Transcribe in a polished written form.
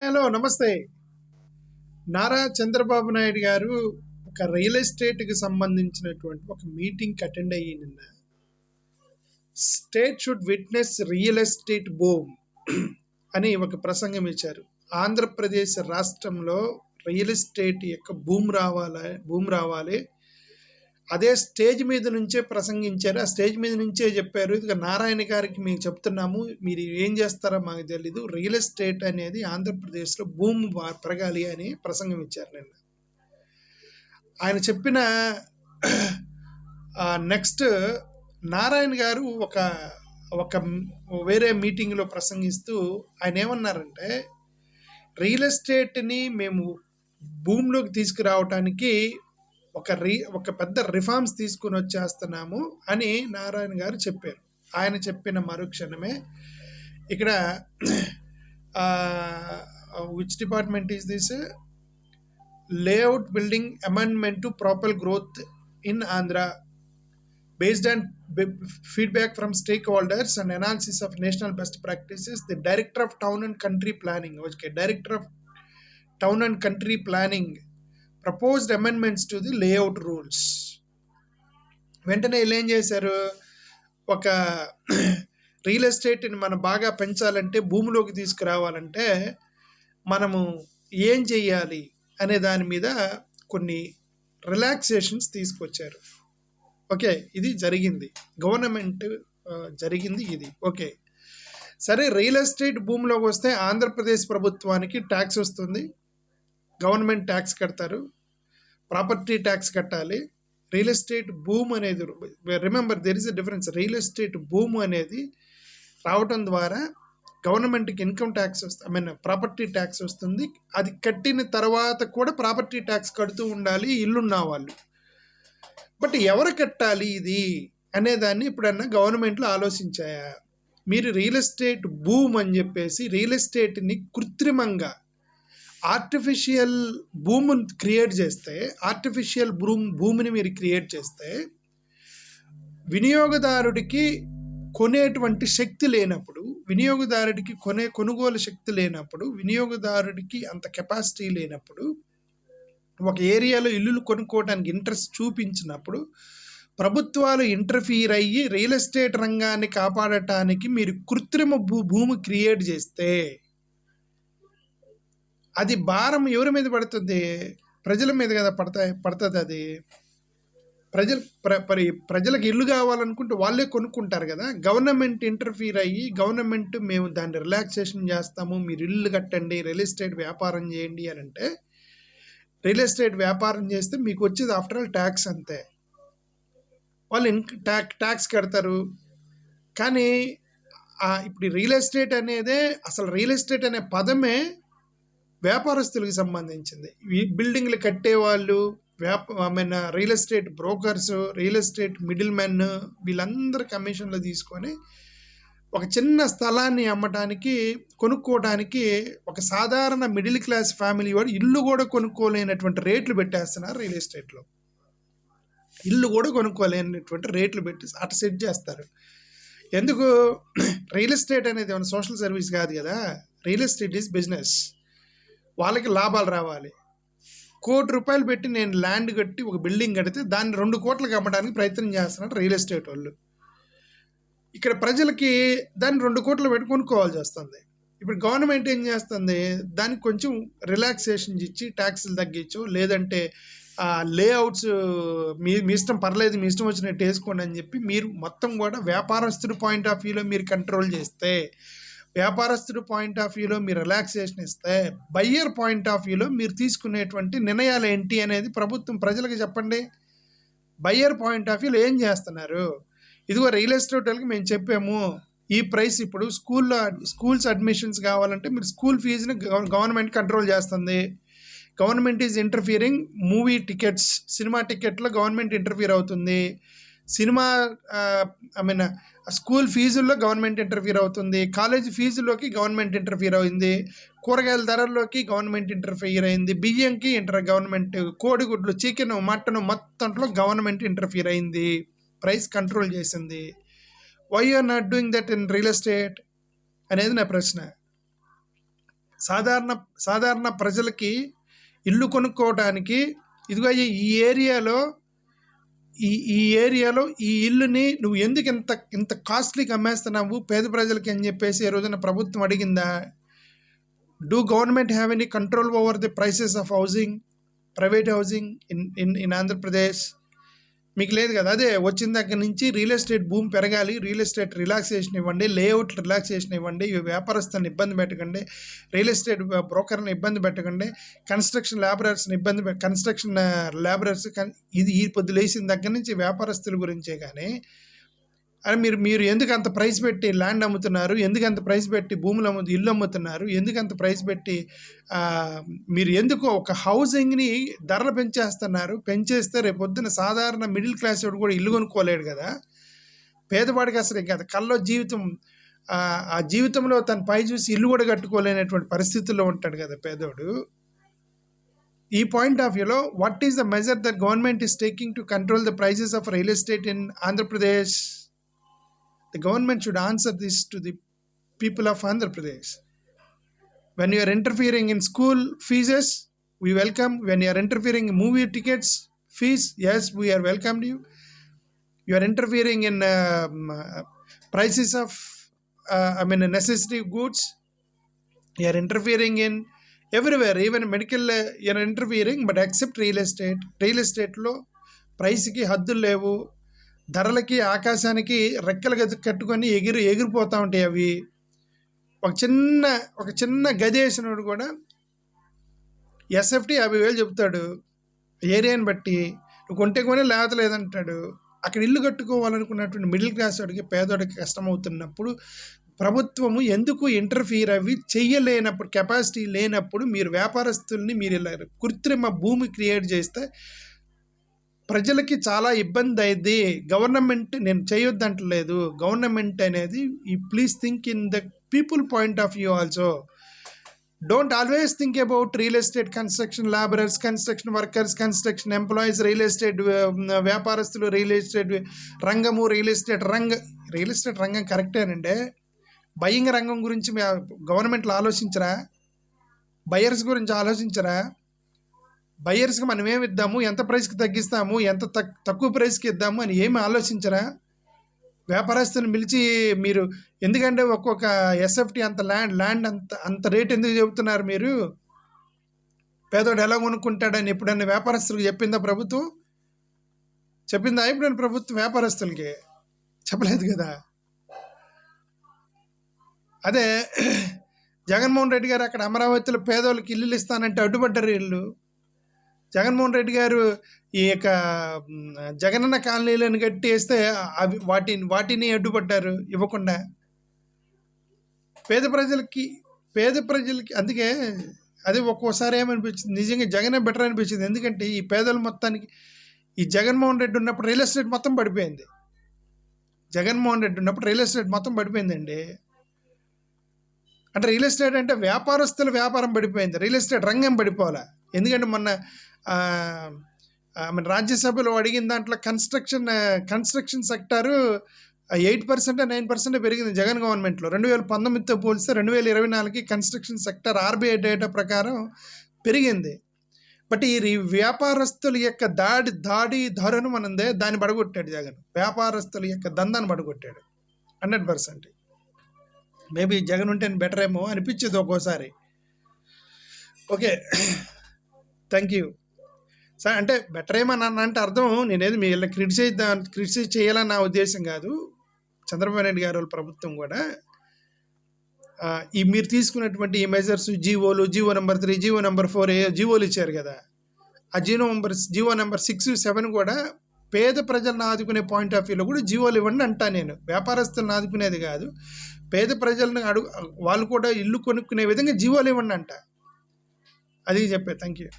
Hello నమస్తే. నారా చంద్రబాబు నాయుడు గారు ఒక రియల్ ఎస్టేట్‌కి సంబంధించినటువంటి ఒక మీటింగ్‌కి అటెండ్ అయ్యి నిన్న state should witness real estate boom అని ఒక ప్రసంగం ఇచ్చారు. ఆంధ్రప్రదేశ్ రాష్ట్రంలో రియల్ ఎస్టేట్ యొక్క బూమ్ రావాలి. అదే స్టేజ్ మీద నుంచే ప్రసంగించారు. ఆ స్టేజ్ మీద నుంచే చెప్పారు. ఇక నారాయణ గారికి మేము చెప్తున్నాము, మీరు ఏం చేస్తారో మాకు తెలీదు. రియల్ ఎస్టేట్ అనేది ఆంధ్రప్రదేశ్‌లో భూమి పెరగాలి అని ప్రసంగం ఇచ్చారు నిన్న. ఆయన చెప్పిన నెక్స్ట్ నారాయణ గారు ఒక ఒక వేరే మీటింగ్లో ప్రసంగిస్తూ ఆయన ఏమన్నారంటే, రియల్ ఎస్టేట్ని మేము భూమిలోకి తీసుకురావటానికి ఒక పెద్ద రిఫార్మ్స్ తీసుకుని వచ్చేస్తున్నాము అని నారాయణ గారు చెప్పారు. ఆయన చెప్పిన మరుక్షణమే ఇక్కడ which department is this layout building amendment to proper growth in Andhra based on feedback from stakeholders and analysis of national best practices, the director of town and country planning proposed amendments to the layout rules. వెంటనే వీళ్ళు ఏం చేశారు, ఒక real ఎస్టేట్ని మనం బాగా పెంచాలంటే, భూమిలోకి తీసుకురావాలంటే మనము ఏం చెయ్యాలి అనే దాని మీద కొన్ని రిలాక్సేషన్స్ తీసుకొచ్చారు. ఓకే, ఇది జరిగింది, గవర్నమెంట్ జరిగింది ఇది. ఓకే, సరే, రియల్ ఎస్టేట్ భూమిలోకి వస్తే ఆంధ్రప్రదేశ్ ప్రభుత్వానికి ట్యాక్స్ వస్తుంది, గవర్నమెంట్ ట్యాక్స్ కడతారు, ప్రాపర్టీ ట్యాక్స్ కట్టాలి. రియల్ ఎస్టేట్ భూమి అనేది, remember there is a difference. Real estate భూమి అనేది రావటం ద్వారా గవర్నమెంట్కి ఇన్కమ్ ట్యాక్స్ వస్తుంది, ప్రాపర్టీ ట్యాక్స్ వస్తుంది. అది కట్టిన తర్వాత కూడా ప్రాపర్టీ ట్యాక్స్ కడుతూ ఉండాలి ఇల్లున్న వాళ్ళు. బట్ ఎవరు కట్టాలి ఇది అనేదాన్ని ఎప్పుడన్నా గవర్నమెంట్లో ఆలోచించాయా? మీరు రియల్ ఎస్టేట్ బూమ్ అని చెప్పేసి రియల్ ఎస్టేట్ని కృత్రిమంగా ఆర్టిఫిషియల్ భూమిని క్రియేట్ చేస్తే, ఆర్టిఫిషియల్ భూమిని మీరు క్రియేట్ చేస్తే, వినియోగదారుడికి కొనేటువంటి శక్తి లేనప్పుడు, వినియోగదారుడికి కొనుగోలు శక్తి లేనప్పుడు, వినియోగదారుడికి అంత కెపాసిటీ లేనప్పుడు, ఒక ఏరియాలో ఇల్లులు కొనుక్కోవడానికి ఇంట్రెస్ట్ చూపించినప్పుడు ప్రభుత్వాలు ఇంటర్ఫీర్ అయ్యి రియల్ ఎస్టేట్ రంగాన్ని కాపాడటానికి మీరు కృత్రిమ భూమి క్రియేట్ చేస్తే అది భారం ఎవరి మీద పడుతుంది? ప్రజల మీద కదా పడుతుంది. అది ప్రజలకు ఇల్లు కావాలనుకుంటే వాళ్ళే కొనుక్కుంటారు కదా. గవర్నమెంట్ ఇంటర్ఫీర్ అయ్యి గవర్నమెంట్ మేము దాన్ని రిలాక్సేషన్ చేస్తాము, మీరు ఇల్లు కట్టండి, రియల్ ఎస్టేట్ వ్యాపారం చేయండి అని అంటే, రియల్ ఎస్టేట్ వ్యాపారం చేస్తే మీకు వచ్చేది ఆఫ్టర్ ఆల్ ట్యాక్స్ అంతే. వాళ్ళు ట్యాక్స్ కడతారు. కానీ ఇప్పుడు రియల్ ఎస్టేట్ అనేదే, అసలు రియల్ ఎస్టేట్ అనే పదమే వ్యాపారస్తులకు సంబంధించింది. బిల్డింగ్లు కట్టేవాళ్ళు, real estate brokers, real estate middle men, వీళ్ళందరూ కమిషన్లు తీసుకొని ఒక చిన్న స్థలాన్ని అమ్మటానికి, కొనుక్కోవడానికి ఒక సాధారణ మిడిల్ క్లాస్ ఫ్యామిలీ వాడు ఇల్లు కూడా కొనుక్కోలేనటువంటి రేట్లు పెట్టేస్తున్నారు. రియల్ ఎస్టేట్లో ఇల్లు కూడా కొనుక్కోలేనటువంటి రేట్లు పెట్టి అటు సెట్ చేస్తారు. ఎందుకు? రియల్ ఎస్టేట్ అనేది ఏమైనా సోషల్ సర్వీస్ కాదు కదా. Real estate is business. వాళ్ళకి లాభాలు రావాలి. ₹1,00,00,000 పెట్టి నేను ల్యాండ్ కట్టి ఒక బిల్డింగ్ కడితే దాన్ని 2 కోట్లకు అమ్మడానికి ప్రయత్నం చేస్తున్నారు రియల్ ఎస్టేట్ వాళ్ళు. ఇక్కడ ప్రజలకి దాన్ని 2 కోట్లు పెట్టి కొనుక్కోవాల్సి వస్తుంది. ఇప్పుడు గవర్నమెంట్ ఏం చేస్తుంది, దానికి కొంచెం రిలాక్సేషన్ ఇచ్చి ట్యాక్సులు తగ్గించు, లేదంటే లేఅవుట్స్ మీ ఇష్టం, పర్లేదు మీ ఇష్టం వచ్చినట్టు వేసుకోండి అని చెప్పి మీరు మొత్తం కూడా వ్యాపారస్తుడి పాయింట్ ఆఫ్ వ్యూలో మీరు కంట్రోల్ చేస్తే, వ్యాపారస్తుడి పాయింట్ ఆఫ్ వ్యూలో మీరు రిలాక్సేషన్ ఇస్తే, బయ్యర్ పాయింట్ ఆఫ్ వ్యూలో మీరు తీసుకునేటువంటి నిర్ణయాలు ఏంటి అనేది ప్రభుత్వం ప్రజలకు చెప్పండి. బయ్యర్ పాయింట్ ఆఫ్ వ్యూలో ఏం చేస్తున్నారు? ఇదిగో రియల్ ఎస్టేట్ వాళ్ళకి మేము చెప్పాము, ఈ ప్రైస్ ఇప్పుడు స్కూల్స్ అడ్మిషన్స్ కావాలంటే మీరు స్కూల్ ఫీజుని గవర్నమెంట్ కంట్రోల్ చేస్తుంది. Government is interfering. Movie tickets, cinema టికెట్లో గవర్నమెంట్ ఇంటర్ఫియర్ అవుతుంది. స్కూల్ ఫీజుల్లో గవర్నమెంట్ ఇంటర్ఫియర్ అవుతుంది. కాలేజీ ఫీజుల్లోకి గవర్నమెంట్ ఇంటర్ఫియర్ అయింది. కూరగాయల ధరల్లోకి గవర్నమెంట్ ఇంటర్ఫియర్ అయింది. బియ్యంకి గవర్నమెంట్, కోడిగుడ్లు, చికెన్, మటన్ మొత్తంలో గవర్నమెంట్ ఇంటర్ఫియర్ అయింది. ప్రైస్ కంట్రోల్ చేసింది. Why are not doing that in real estate అనేది నా ప్రశ్న. సాధారణ సాధారణ ప్రజలకి ఇల్లు కొనుక్కోవడానికి ఇదిగో ఈ ఏరియాలో ఈ ఇల్లుని నువ్వు ఎందుకు ఇంత కాస్ట్లీకి అమ్మేస్తున్నావు పేద ప్రజలకి అని చెప్పేసి ఈ రోజున ప్రభుత్వం అడిగిందా? Do government have any control over the prices of housing, private housing in Andhra Pradesh? మీకు లేదు కదా. అదే వచ్చిన దగ్గర నుంచి రియల్ ఎస్టేట్ భూమి పెరగాలి, రియల్ ఎస్టేట్ రిలాక్సేషన్ ఇవ్వండి, లేఅవుట్ రిలాక్సేషన్ ఇవ్వండి, వ్యాపారస్తులను ఇబ్బంది పెట్టకండి, రియల్ ఎస్టేట్ బ్రోకర్ని ఇబ్బంది పెట్టకండి, కన్స్ట్రక్షన్ లేబరర్స్ని కన్స్ట్రక్షన్ లేబరర్స్ ఇది ఈ పొద్దు లేచిన దగ్గర నుంచి వ్యాపారస్తుల గురించే. కానీ అని మీరు ఎందుకు అంత ప్రైస్ పెట్టి ల్యాండ్ అమ్ముతున్నారు, ఎందుకు అంత ప్రైస్ పెట్టి భూములు ఇల్లు అమ్ముతున్నారు, ఎందుకు అంత ప్రైస్ పెట్టి మీరు ఎందుకు ఒక హౌసింగ్ని ధరలు పెంచేస్తున్నారు? పెంచేస్తే రేపొద్దున సాధారణ మిడిల్ క్లాస్ వాడు కూడా ఇల్లు కొనుక్కోలేడు కదా. పేదవాడికి అసలు ఇంకా కల్లో జీవితం, ఆ జీవితంలో తన పై చూసి ఇల్లు కూడా కట్టుకోలేనటువంటి పరిస్థితుల్లో ఉంటాడు కదా పేదోడు. ఈ పాయింట్ ఆఫ్ వ్యూలో what is the measure that government is taking to control the prices of real estate in Andhra Pradesh? The government should answer this to the people of Andhra Pradesh. When you are interfering in school fees, we welcome. When you are interfering in movie tickets fees, yes, we are welcomed you. You are interfering in prices of necessary goods. You are interfering in everywhere, even medical. You are interfering, but except real estate. Real estate lo price ki haddulu levu. ధరలకి ఆకాశానికి రెక్కలు కట్టుకొని ఎగిరిపోతూ ఉంటాయి అవి. ఒక చిన్న గది వేసినోడు కూడా SFT 50,000 చెప్తాడు ఏరియాని బట్టి. నువ్వు కొంటే కొని లేదంటాడు. అక్కడ ఇల్లు కట్టుకోవాలనుకున్నటువంటి మిడిల్ క్లాస్ వాడికి పేదోడికి కష్టమవుతున్నప్పుడు ప్రభుత్వము ఎందుకు ఇంటర్ఫియర్ అవి చెయ్యలేనప్పుడు, కెపాసిటీ లేనప్పుడు మీరు వ్యాపారస్తుల్ని మీరు ఇలా కృత్రిమ భూమి క్రియేట్ చేస్తే ప్రజలకి చాలా ఇబ్బంది అయింది. గవర్నమెంట్ నేను చేయొద్దంటలేదు, గవర్నమెంట్ అనేది ఈ please think in the people point of view also. Don't always think about real estate construction labourers, construction workers, construction employees, real estate వ్యాపారస్తులు, రియల్ ఎస్టేట్ రంగము, రియల్ ఎస్టేట్ రంగం కరెక్టేనండి. బయింగ్ రంగం గురించి గవర్నమెంట్లో ఆలోచించరా? బయర్స్ గురించి ఆలోచించరా? బయర్స్కి మనం ఏమి ఇద్దాము, ఎంత ప్రైస్కి తగ్గిస్తాము, ఎంత తక్కువ ప్రైస్కి ఇద్దాము అని ఏమి ఆలోచించరా? వ్యాపారస్తులను పిలిచి మీరు ఎందుకంటే ఒక్కొక్క ఎస్ఎఫ్టీ అంత ల్యాండ్ అంత రేట్ ఎందుకు చెబుతున్నారు మీరు? పేదోడు ఎలా కొనుక్కుంటాడని ఎప్పుడన్నా వ్యాపారస్తులకు చెప్పిందా ప్రభుత్వం? చెప్పిందా ఎప్పుడైనా ప్రభుత్వం వ్యాపారస్తులకి? చెప్పలేదు కదా. అదే జగన్మోహన్ రెడ్డి గారు అక్కడ అమరావతిలో పేదోళ్ళకి ఇల్లులు ఇస్తానంటే అడ్డుపడ్డారు వీళ్ళు. జగన్మోహన్ రెడ్డి గారు ఈ యొక్క జగనన్న కాలనీలను కట్టేస్తే అవి వాటిని అడ్డుపడ్డారు ఇవ్వకుండా. పేద ప్రజలకి అందుకే అది ఒక్కోసారి ఏమనిపించింది, నిజంగా జగనే బెటర్ అనిపించింది. ఎందుకంటే ఈ పేదల మొత్తానికి ఈ జగన్మోహన్ రెడ్డి ఉన్నప్పుడు రియల్ ఎస్టేట్ మొత్తం పడిపోయింది. జగన్మోహన్ రెడ్డి ఉన్నప్పుడు రియల్ ఎస్టేట్ మొత్తం పడిపోయిందండి. అంటే రియల్ ఎస్టేట్ అంటే వ్యాపారస్తుల వ్యాపారం పడిపోయింది, రియల్ ఎస్టేట్ రంగం పడిపోవాలా. ఎందుకంటే మొన్న రాజ్యసభలో అడిగిన దాంట్లో కన్స్ట్రక్షన్ సెక్టారు 8% 9% పెరిగింది జగన్ గవర్నమెంట్లో. 2019తో పోలిస్తే 2024కి కన్స్ట్రక్షన్ సెక్టర్ ఆర్బీఐ డేటా ప్రకారం పెరిగింది. బట్ ఈ వ్యాపారస్తుల యొక్క ధరను మనందే దాన్ని పడగొట్టాడు జగన్. వ్యాపారస్తుల యొక్క దందాన్ని పడగొట్టాడు 100%. మేబీ జగన్ ఉంటే బెటర్ ఏమో అనిపించేది ఒక్కోసారి. Okay, thank you sir. అంటే బెటర్ ఏమని అంటే అర్థం నేనేది మీ ఇలా క్రిటిసైజ్ చేయాలని నా ఉద్దేశం కాదు. చంద్రబాబు నాయుడు గారు ప్రభుత్వం కూడా ఈ మీరు తీసుకున్నటువంటి ఈ measures, GO number 3, GO number 4 జీవోలు ఇచ్చారు కదా, ఆ జీవో నెంబర్ 6, 7 కూడా పేద ప్రజలను ఆదుకునే పాయింట్ ఆఫ్ వ్యూలో కూడా జీవోలు ఇవ్వండి అంటా నేను. వ్యాపారస్తులను ఆదుకునేది కాదు, పేద ప్రజలను వాళ్ళు కూడా ఇల్లు కొనుక్కునే విధంగా జీవోలు ఇవ్వండి అంట. అది చెప్పే. Thank you.